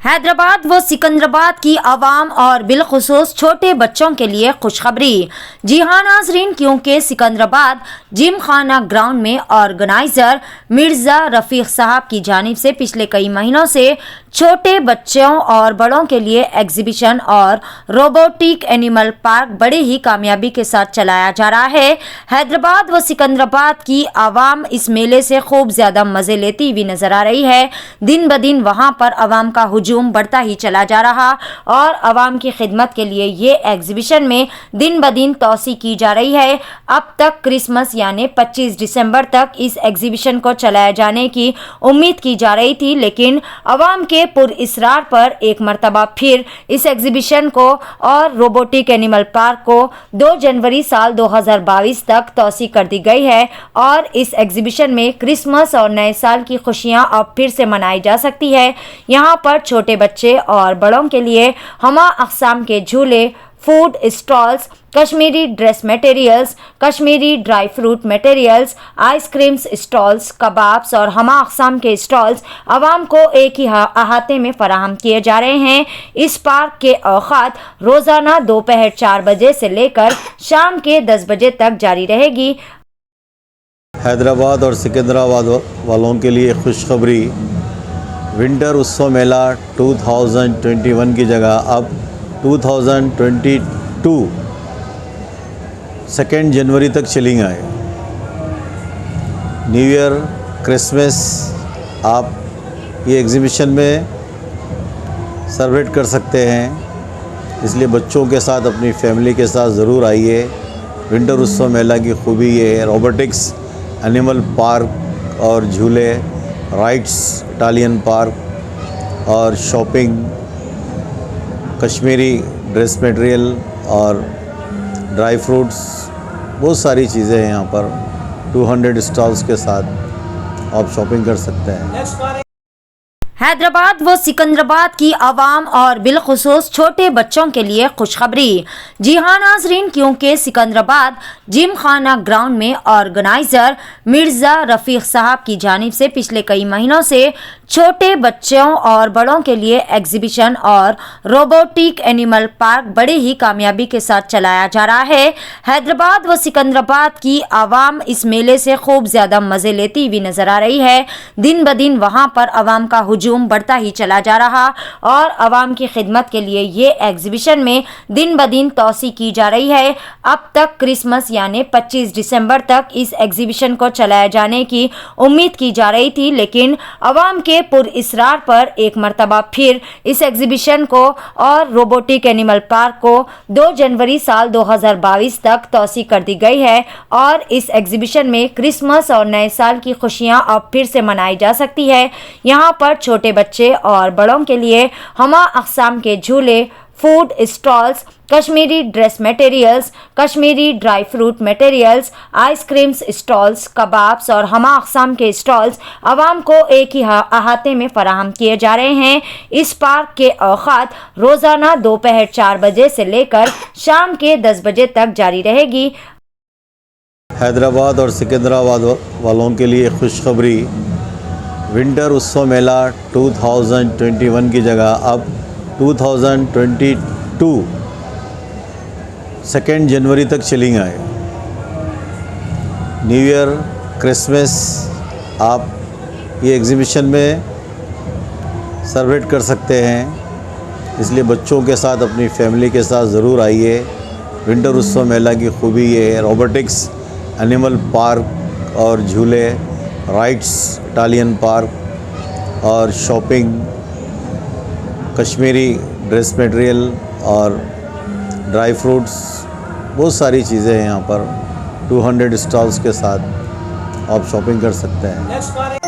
हैदराबाद व सिकंदराबाद की आवाम और बिलखुसूस छोटे बच्चों के लिए खुशखबरी। जी हाँ नाजरीन, क्योंकि सिकंदराबाद जिम खाना ग्राउंड में ऑर्गेनाइजर मिर्ज़ा रफ़ीक साहब की जानिब से पिछले कई महीनों से छोटे बच्चों और बड़ों के लिए एग्जीबिशन और रोबोटिक एनिमल पार्क बड़े ही कामयाबी के साथ चलाया जा रहा है। हैदराबाद व सिकंदराबाद की आवाम इस मेले से खूब ज़्यादा मज़े लेती हुई नज़र आ रही है। दिन ब दिन वहाँ पर आवाम का हुजूम बढ़ता ही चला जा रहा और आवाम की खिदमत के लिए ये एग्जीबिशन में दिन ब दिन तोसी की जा रही है। अब तक क्रिसमस यानी 25 दिसंबर तक इस एग्जीबिशन को चलाए जाने की उम्मीद की जा रही थी, लेकिन आवाम के पुरइसरार पर एक मरतबा फिर इस एग्जीबिशन को और रोबोटिक एनिमल पार्क को 2 जनवरी साल 2022 तक तोसी कर दी गई है और इस एग्जीबिशन में क्रिसमस और नए साल की खुशियां अब फिर से मनाई जा सकती है। यहाँ पर छोटे बच्चे और बड़ों के लिए हमा अक़साम के झूले, food stalls, Kashmiri dress materials, Kashmiri dry fruit materials, ice creams stalls, kebabs और हमा अक़साम के स्टॉल्स आवाम को एक ही अहाते में फराहम किए जा रहे हैं। इस पार्क के औक़ात रोज़ाना दोपहर 4 बजे से लेकर शाम के 10 बजे तक जारी रहेगी। हैदराबाद और सिकंदराबाद वालों के लिए खुशखबरी। विंटर उत्सव मेला 2021 की जगह अब 2022 2 जनवरी तक चलेंगे। न्यू ईयर, क्रिसमस आप ये एग्ज़िबिशन में सेलिब्रेट कर सकते हैं, इसलिए बच्चों के साथ अपनी फैमिली के साथ ज़रूर आइए। विंटर उत्सव मेला की खूबी ये है, रोबोटिक्स एनिमल पार्क और झूले, राइड्स, इटालियन पार्क और शॉपिंग, कश्मीरी ड्रेस मटेरियल और ड्राई फ्रूट्स, बहुत सारी चीज़ें हैं यहाँ पर। 200 स्टॉल्स के साथ आप शॉपिंग कर सकते हैं। हैदराबाद व सिकंदराबाद की आवाम और बिलखुसूस छोटे बच्चों के लिए खुशखबरी। जी हाँ नाजरीन, क्योंकि सिकंदराबाद जिम खाना ग्राउंड में ऑर्गेनाइजर मिर्ज़ा रफ़ीक साहब की जानिब से पिछले कई महीनों से छोटे बच्चों और बड़ों के लिए एग्जीबिशन और रोबोटिक एनिमल पार्क बड़े ही कामयाबी के साथ चलाया जा रहा है। हैदराबाद व सिकंदराबाद की आवाम इस मेले से खूब ज़्यादा मज़े लेती हुई नज़र आ रही है। दिन ब दिन वहाँ पर आवाम का हुजूम बढ़ता ही चला जा रहा और आवाम की खिदमत के लिए ये एग्जीबिशन में दिन ब दिन तोसी की जा रही है। अब तक क्रिसमस यानी 25 दिसंबर तक इस एग्जीबिशन को चलाए जाने की उम्मीद की जा रही थी, लेकिन आवाम के पुरइसरार पर एक मरतबा फिर इस एग्जीबिशन को और रोबोटिक एनिमल पार्क को 2 जनवरी साल 2022 तक तोसी कर दी गई है और इस एग्जीबिशन में क्रिसमस और नए साल की खुशियां अब फिर से मनाई जा सकती है। यहाँ पर छोटे बच्चे और बड़ों के लिए हमा अक़साम के झूले, food stalls, Kashmiri dress materials, Kashmiri dry fruit materials, ice creams stalls, kebabs और हमा अक़साम के स्टॉल्स आवाम को एक ही अहाते में फराहम किए जा रहे हैं। इस पार्क के औक़ात रोज़ाना दोपहर 4 बजे से लेकर शाम के 10 बजे तक जारी रहेगी। हैदराबाद और सिकंदराबाद वालों के लिए खुशखबरी। विंटर उत्सव मेला 2021 की जगह अब 2022 2 जनवरी तक चलेंगे। न्यू ईयर, क्रिसमस आप ये एग्ज़िबिशन में सेलिब्रेट कर सकते हैं, इसलिए बच्चों के साथ अपनी फैमिली के साथ ज़रूर आइए। विंटर उत्सव मेला की खूबी ये है, रोबोटिक्स एनिमल पार्क और झूले, राइड्स, इटालियन पार्क और शॉपिंग, कश्मीरी ड्रेस मटेरियल और ड्राई फ्रूट्स, बहुत सारी चीज़ें हैं यहाँ पर। 200 स्टॉल्स के साथ आप शॉपिंग कर सकते हैं।